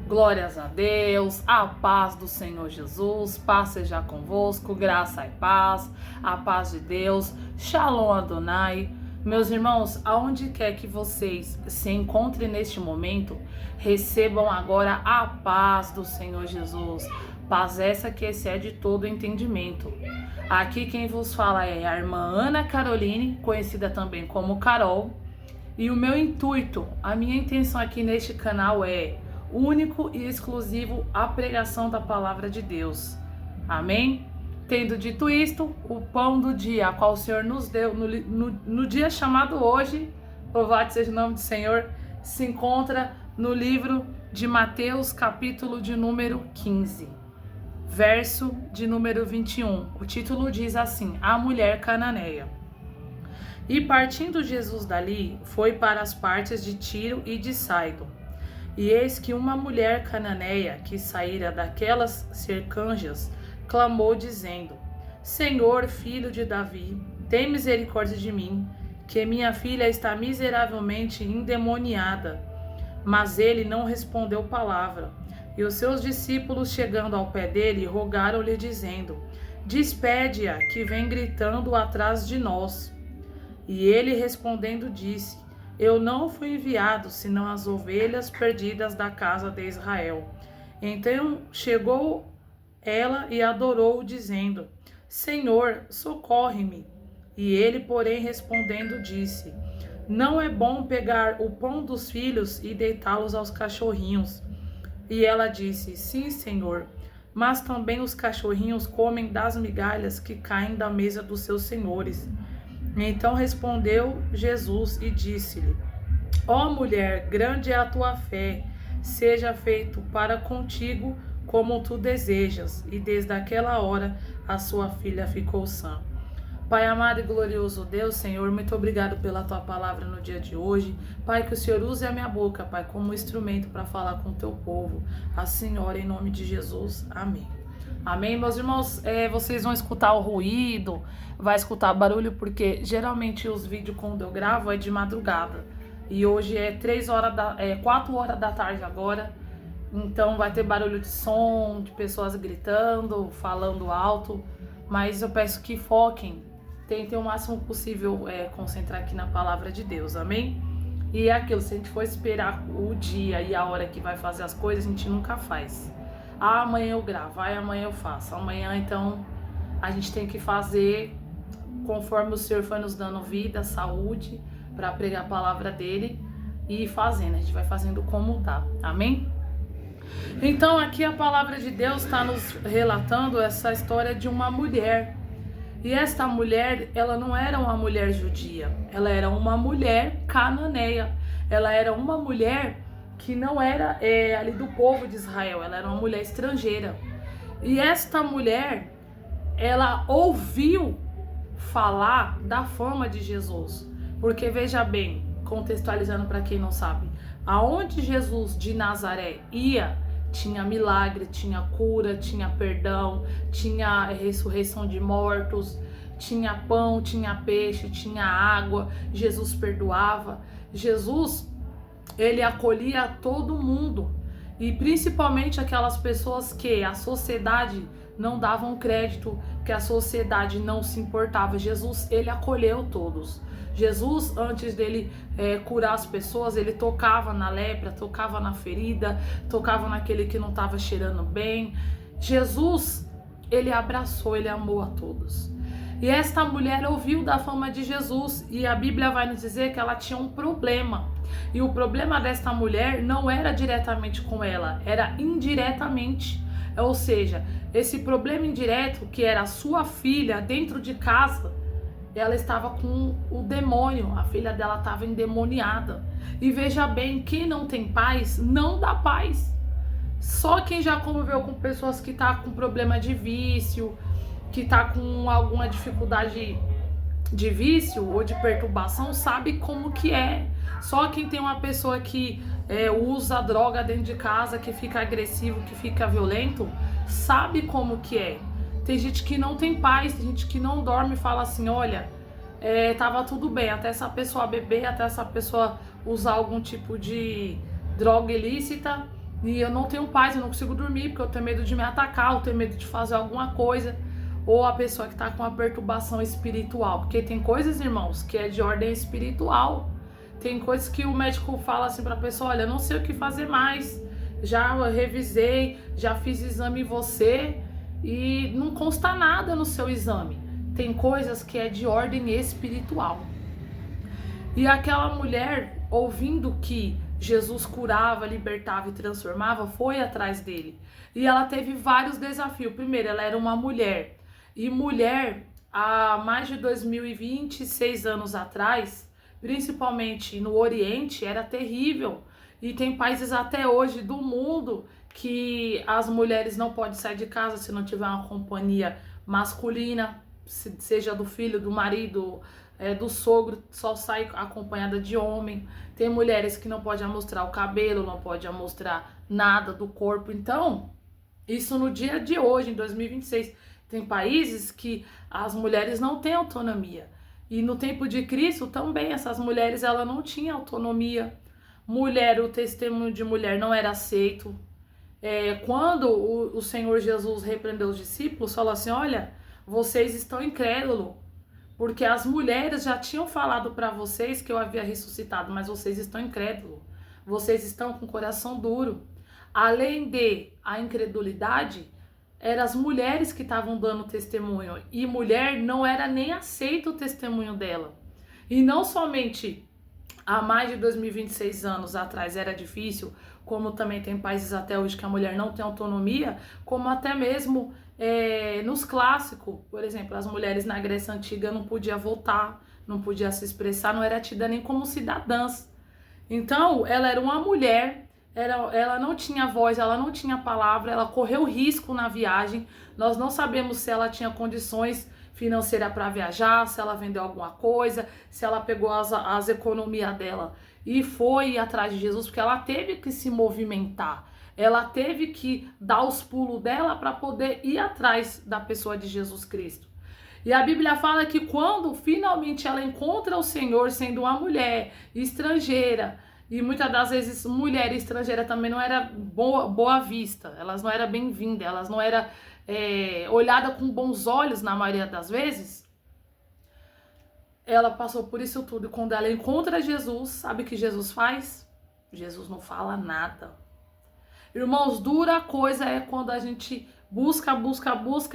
Glórias a Deus, a paz do Senhor Jesus, paz seja convosco, graça e paz, a paz de Deus, Shalom Adonai. Meus irmãos, aonde quer que vocês se encontrem neste momento, recebam agora a paz do Senhor Jesus, paz essa que excede todo entendimento. Aqui quem vos fala é a irmã Ana Caroline, conhecida também como Carol, e o meu intuito, a minha intenção aqui neste canal é único e exclusivo a pregação da palavra de Deus. Amém? Tendo dito isto, o pão do dia, a qual o Senhor nos deu no dia chamado hoje, louvado seja o nome do Senhor, se encontra no livro de Mateus, capítulo de número 15, verso de número 21. O título diz assim: A mulher cananeia. E partindo Jesus dali, foi para as partes de Tiro e de Sidom. E eis que uma mulher cananeia, que saíra daquelas cercândias, clamou, dizendo: Senhor, filho de Davi, tem misericórdia de mim, que minha filha está miseravelmente endemoniada. Mas ele não respondeu palavra. E os seus discípulos, chegando ao pé dele, rogaram-lhe, dizendo: Despede-a, que vem gritando atrás de nós. E ele respondendo disse: Eu não fui enviado, senão as ovelhas perdidas da casa de Israel. Então chegou ela e adorou, dizendo: Senhor, socorre-me. E ele, porém, respondendo, disse: Não é bom pegar o pão dos filhos e deitá-los aos cachorrinhos. E ela disse: Sim, Senhor, mas também os cachorrinhos comem das migalhas que caem da mesa dos seus senhores. Então respondeu Jesus e disse-lhe: Ó mulher, grande é a tua fé, seja feito para contigo como tu desejas. E desde aquela hora a sua filha ficou sã. Pai amado e glorioso Deus, Senhor, muito obrigado pela tua palavra no dia de hoje. Pai, que o Senhor use a minha boca, Pai, como instrumento para falar com o teu povo. Assim, ora em nome de Jesus. Amém. Amém, meus irmãos, vocês vão escutar o ruído, vai escutar barulho, porque geralmente os vídeos quando eu gravo é de madrugada. E hoje é 4 horas da tarde agora, então vai ter barulho de som, de pessoas gritando, falando alto. Mas eu peço que foquem, tentem o máximo possível concentrar aqui na palavra de Deus, amém? E é aquilo, se a gente for esperar o dia e a hora que vai fazer as coisas, a gente nunca faz. Amanhã eu gravo, amanhã eu faço. Amanhã, então, a gente tem que fazer conforme o Senhor foi nos dando vida, saúde, para pregar a palavra dele e ir fazendo. A gente vai fazendo como dá, amém? Então, aqui a palavra de Deus está nos relatando essa história de uma mulher. E esta mulher, ela não era uma mulher judia, ela era uma mulher cananeia. Ela era uma mulher que não era ali do povo de Israel, ela era uma mulher estrangeira. E esta mulher, ela ouviu falar da fama de Jesus. Porque veja bem, contextualizando para quem não sabe, aonde Jesus de Nazaré ia, tinha milagre, tinha cura, tinha perdão, tinha ressurreição de mortos, tinha pão, tinha peixe, tinha água, Jesus perdoava. Jesus, ele acolhia todo mundo, e principalmente aquelas pessoas que a sociedade não dava crédito, que a sociedade não se importava. Jesus, ele acolheu todos. Jesus, antes dele curar as pessoas, ele tocava na lepra, tocava na ferida, tocava naquele que não estava cheirando bem. Jesus, ele abraçou, ele amou a todos. E esta mulher ouviu da fama de Jesus, e a Bíblia vai nos dizer que ela tinha um problema. E o problema desta mulher não era diretamente com ela, era indiretamente. Ou seja, esse problema indireto, que era a sua filha dentro de casa, ela estava com o demônio, a filha dela estava endemoniada. E veja bem, quem não tem paz, não dá paz. Só quem já conviveu com pessoas que tá com problema de vício, que tá com alguma dificuldade de vício ou de perturbação, sabe como que é. Só quem tem uma pessoa que usa droga dentro de casa, que fica agressivo, que fica violento, sabe como que é. Tem gente que não tem paz, tem gente que não dorme e fala assim: olha, tava tudo bem, até essa pessoa beber, até essa pessoa usar algum tipo de droga ilícita, e eu não tenho paz, eu não consigo dormir porque eu tenho medo de me atacar, eu tenho medo de fazer alguma coisa. Ou a pessoa que está com uma perturbação espiritual, porque tem coisas, irmãos, que é de ordem espiritual. Tem coisas que o médico fala assim para a pessoa: olha, eu não sei o que fazer mais, já revisei, já fiz exame em você e não consta nada no seu exame. Tem coisas que é de ordem espiritual. E aquela mulher, ouvindo que Jesus curava, libertava e transformava, foi atrás dele. E ela teve vários desafios. Primeiro, ela era uma mulher. E mulher, há mais de 2026 anos atrás, principalmente no Oriente, era terrível. E tem países até hoje do mundo que as mulheres não podem sair de casa se não tiver uma companhia masculina, seja do filho, do marido, do sogro, só sai acompanhada de homem. Tem mulheres que não podem mostrar o cabelo, não podem mostrar nada do corpo. Então, isso no dia de hoje, em 2026, tem países que as mulheres não têm autonomia. E no tempo de Cristo também, essas mulheres ela não tinham autonomia. Mulher, o testemunho de mulher não era aceito. Quando o Senhor Jesus repreendeu os discípulos, falou assim: olha, vocês estão incrédulos, porque as mulheres já tinham falado para vocês que eu havia ressuscitado, mas vocês estão incrédulos, vocês estão com o coração duro. Além de a incredulidade, eram as mulheres que estavam dando testemunho, e mulher não era nem aceito o testemunho dela. E não somente há mais de 2026 anos atrás era difícil, como também tem países até hoje que a mulher não tem autonomia, como até mesmo nos clássicos, por exemplo, as mulheres na Grécia Antiga não podiam votar, não podiam se expressar, não era tida nem como cidadãs. Então, ela era uma mulher, ela não tinha voz, ela não tinha palavra, ela correu risco na viagem. Nós não sabemos se ela tinha condições financeiras para viajar, se ela vendeu alguma coisa, se ela pegou as economias dela e foi atrás de Jesus, porque ela teve que se movimentar. Ela teve que dar os pulos dela para poder ir atrás da pessoa de Jesus Cristo. E a Bíblia fala que quando finalmente ela encontra o Senhor, sendo uma mulher estrangeira, e muitas das vezes mulher estrangeira também não era boa vista, elas não eram bem-vindas, elas não eram olhadas com bons olhos na maioria das vezes. Ela passou por isso tudo. Quando ela encontra Jesus, sabe o que Jesus faz? Jesus não fala nada. Irmãos, dura coisa é quando a gente busca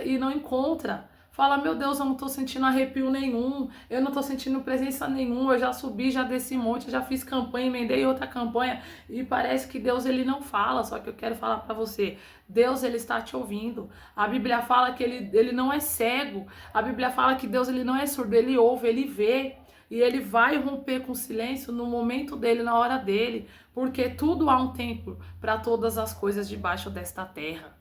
e não encontra. Fala: meu Deus, eu não tô sentindo arrepio nenhum, eu não tô sentindo presença nenhuma, eu já subi, já desci monte, já fiz campanha, emendei outra campanha, e parece que Deus ele não fala. Só que eu quero falar pra você, Deus ele está te ouvindo. A Bíblia fala que ele não é cego, a Bíblia fala que Deus ele não é surdo, ele ouve, ele vê. E ele vai romper com o silêncio no momento dele, na hora dele, porque tudo há um tempo para todas as coisas debaixo desta terra.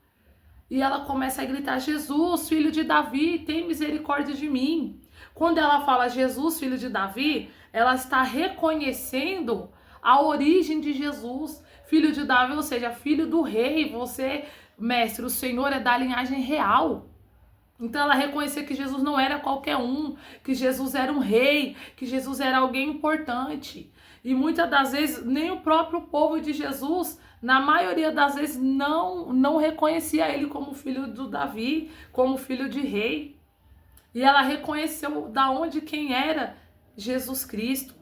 E ela começa a gritar: Jesus, filho de Davi, tem misericórdia de mim. Quando ela fala Jesus, filho de Davi, ela está reconhecendo a origem de Jesus, filho de Davi, ou seja, filho do rei. Você, mestre, o Senhor é da linhagem real. Então ela reconhecia que Jesus não era qualquer um, que Jesus era um rei, que Jesus era alguém importante. E muitas das vezes nem o próprio povo de Jesus, na maioria das vezes, não reconhecia ele como filho do Davi, como filho de rei. E ela reconheceu da onde, quem era Jesus Cristo.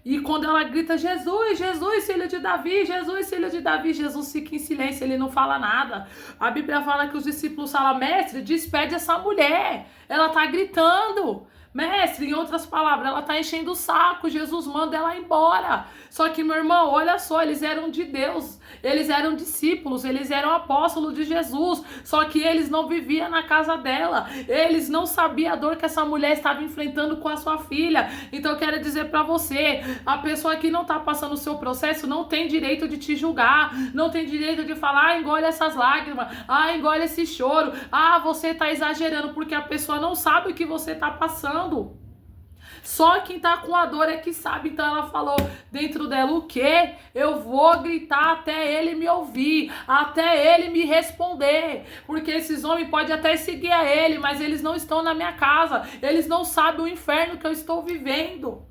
E quando ela grita: Jesus, Jesus, filho de Davi, Jesus, filho de Davi, Jesus fica em silêncio, ele não fala nada. A Bíblia fala que os discípulos falam: mestre, despede essa mulher, ela tá gritando. Mestre, em outras palavras, ela tá enchendo o saco, Jesus manda ela embora. Só que, meu irmão, olha só, eles eram de Deus, eles eram discípulos, eles eram apóstolos de Jesus, só que eles não viviam na casa dela, eles não sabiam a dor que essa mulher estava enfrentando com a sua filha. Então eu quero dizer pra você, a pessoa que não tá passando o seu processo não tem direito de te julgar, não tem direito de falar: engole essas lágrimas, engole esse choro, você tá exagerando, porque a pessoa não sabe o que você tá passando. Só quem tá com a dor é que sabe. Então ela falou dentro dela: o quê? Eu vou gritar até ele me ouvir, até ele me responder, porque esses homens podem até seguir a ele, mas eles não estão na minha casa, eles não sabem o inferno que eu estou vivendo.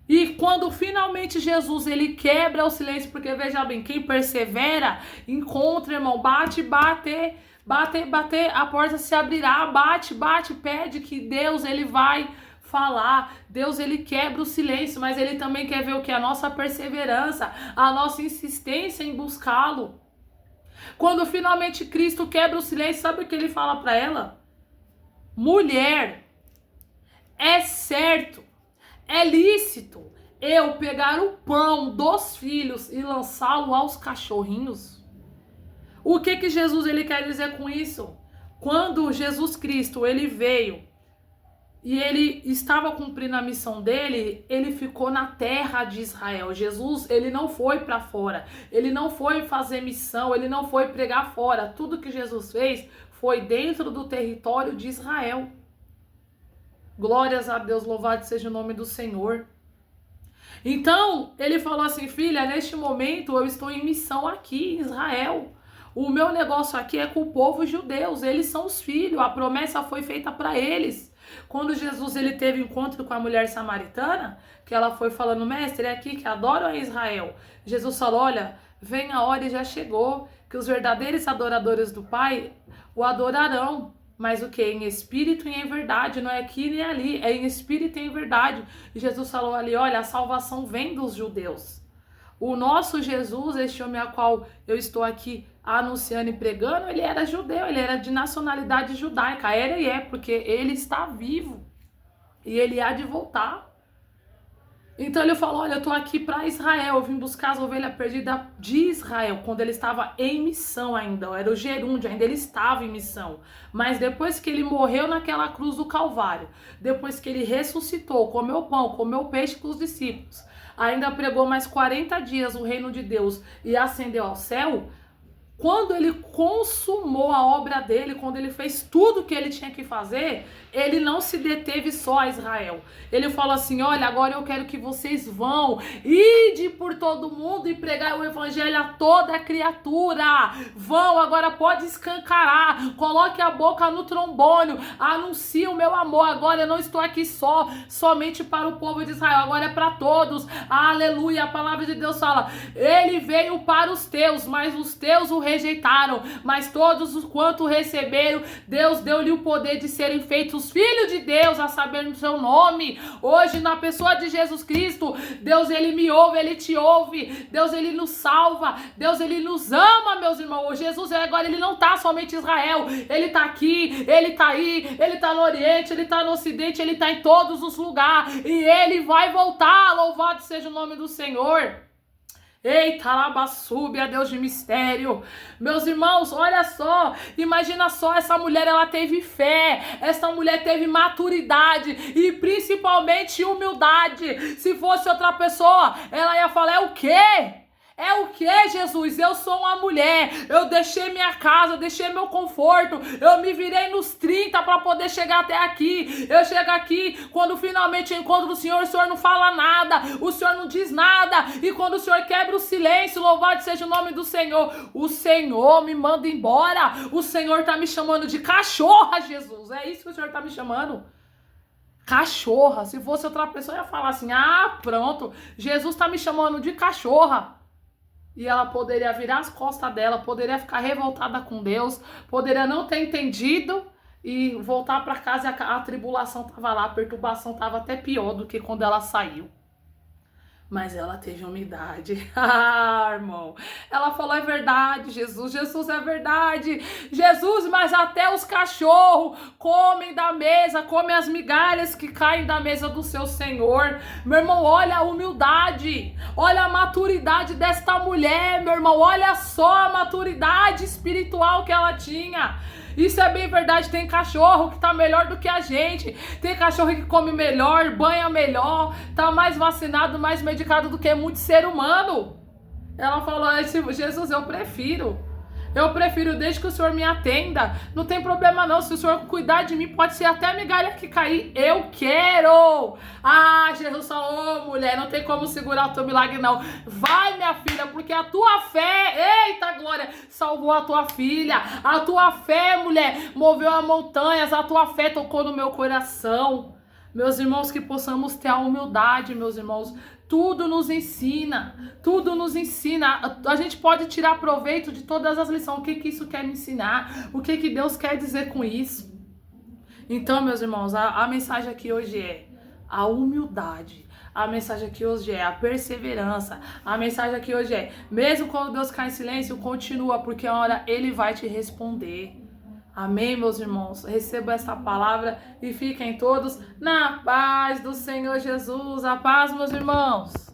E quando finalmente Jesus, ele quebra o silêncio, porque veja bem, quem persevera, encontra, irmão, bate, a porta se abrirá, bate, pede que Deus, ele vai falar. Deus, ele quebra o silêncio, mas ele também quer ver o que? A nossa perseverança, a nossa insistência em buscá-lo. Quando finalmente Cristo quebra o silêncio, sabe o que ele fala para ela? Mulher, é certo, é lícito eu pegar o pão dos filhos e lançá-lo aos cachorrinhos? O que Jesus, ele quer dizer com isso? Quando Jesus Cristo, ele veio e ele estava cumprindo a missão dele, ele ficou na terra de Israel. Jesus, ele não foi para fora, ele não foi fazer missão, ele não foi pregar fora. Tudo que Jesus fez foi dentro do território de Israel. Glórias a Deus, louvado seja o nome do Senhor. Então, ele falou assim, filha, neste momento eu estou em missão aqui em Israel. O meu negócio aqui é com o povo judeu, eles são os filhos, a promessa foi feita para eles. Quando Jesus, ele teve encontro com a mulher samaritana, que ela foi falando, mestre, é aqui que adoram a Israel. Jesus falou, olha, vem a hora e já chegou, que os verdadeiros adoradores do Pai o adorarão. Mas o que? Em espírito e em verdade, não é aqui nem ali, é em espírito e em verdade. E Jesus falou ali, olha, a salvação vem dos judeus. O nosso Jesus, este homem a qual eu estou aqui anunciando e pregando, ele era judeu, ele era de nacionalidade judaica, era e é, porque ele está vivo e ele há de voltar. Então ele falou, olha, eu estou aqui para Israel, eu vim buscar as ovelhas perdidas de Israel, quando ele estava em missão ainda, era o gerúndio, ainda ele estava em missão. Mas depois que ele morreu naquela cruz do Calvário, depois que ele ressuscitou, comeu pão, comeu peixe com os discípulos, ainda pregou mais 40 dias o reino de Deus e ascendeu ao céu, quando ele consumou a obra dele, quando ele fez tudo que ele tinha que fazer, ele não se deteve só a Israel. Ele falou assim, olha, agora eu quero que vocês vão, ide por todo mundo e pregar o evangelho a toda criatura. Vão, agora pode escancarar, coloque a boca no trombone, anuncie o meu amor. Agora eu não estou aqui somente para o povo de Israel, agora é para todos. Aleluia, a palavra de Deus fala, ele veio para os teus, mas os teus o rejeitaram, mas todos os quanto receberam, Deus deu-lhe o poder de serem feitos filhos de Deus, a saber no seu nome. Hoje, na pessoa de Jesus Cristo, Deus, ele me ouve, ele te ouve, Deus, ele nos salva, Deus, ele nos ama, meus irmãos. Jesus, agora, ele não está somente em Israel, ele está aqui, ele está aí, ele está no Oriente, ele está no Ocidente, ele está em todos os lugares, e ele vai voltar, louvado seja o nome do Senhor. Eita, labassúbia, Deus de mistério. Meus irmãos, olha só, imagina só, essa mulher, ela teve fé, essa mulher teve maturidade e principalmente humildade. Se fosse outra pessoa, ela ia falar, é o quê? É o que, Jesus? Eu sou uma mulher, eu deixei minha casa, eu deixei meu conforto, eu me virei nos 30 para poder chegar até aqui. Eu chego aqui, quando finalmente eu encontro o Senhor não fala nada, o Senhor não diz nada, e quando o Senhor quebra o silêncio, louvado seja o nome do Senhor, o Senhor me manda embora, o Senhor tá me chamando de cachorra, Jesus, é isso que o Senhor tá me chamando? Cachorra. Se fosse outra pessoa, ia falar assim, ah, pronto, Jesus tá me chamando de cachorra. E ela poderia virar as costas dela, poderia ficar revoltada com Deus, poderia não ter entendido e voltar para casa e a tribulação estava lá, a perturbação estava até pior do que quando ela saiu. Mas ela teve humildade. Ah, irmão. Ela falou, é verdade, Jesus. Jesus é verdade. Jesus, mas até os cachorros comem da mesa, comem as migalhas que caem da mesa do seu Senhor. Meu irmão, olha a humildade. Olha a maturidade desta mulher, meu irmão. Olha só a maturidade espiritual que ela tinha. Isso é bem verdade, tem cachorro que tá melhor do que a gente, tem cachorro que come melhor, banha melhor, tá mais vacinado, mais medicado do que muito ser humano. Ela falou, Jesus, eu prefiro desde que o Senhor me atenda, não tem problema não, se o Senhor cuidar de mim, pode ser até a migalha que cair, eu quero. Ah, Jesus falou, mulher, não tem como segurar o teu milagre não, vai minha filha, porque a tua fé, eita glória, salvou a tua filha, a tua fé, mulher, moveu as montanhas, a tua fé tocou no meu coração. Meus irmãos, que possamos ter a humildade, meus irmãos. Tudo nos ensina, tudo nos ensina. A gente pode tirar proveito de todas as lições. O que que isso quer me ensinar? O que que Deus quer dizer com isso? Então, meus irmãos, a mensagem aqui hoje é a humildade. A mensagem aqui hoje é a perseverança. A mensagem aqui hoje é, mesmo quando Deus cai em silêncio, continua, porque a hora Ele vai te responder. Amém, meus irmãos? Receba essa palavra e fiquem todos na paz do Senhor Jesus. A paz, meus irmãos.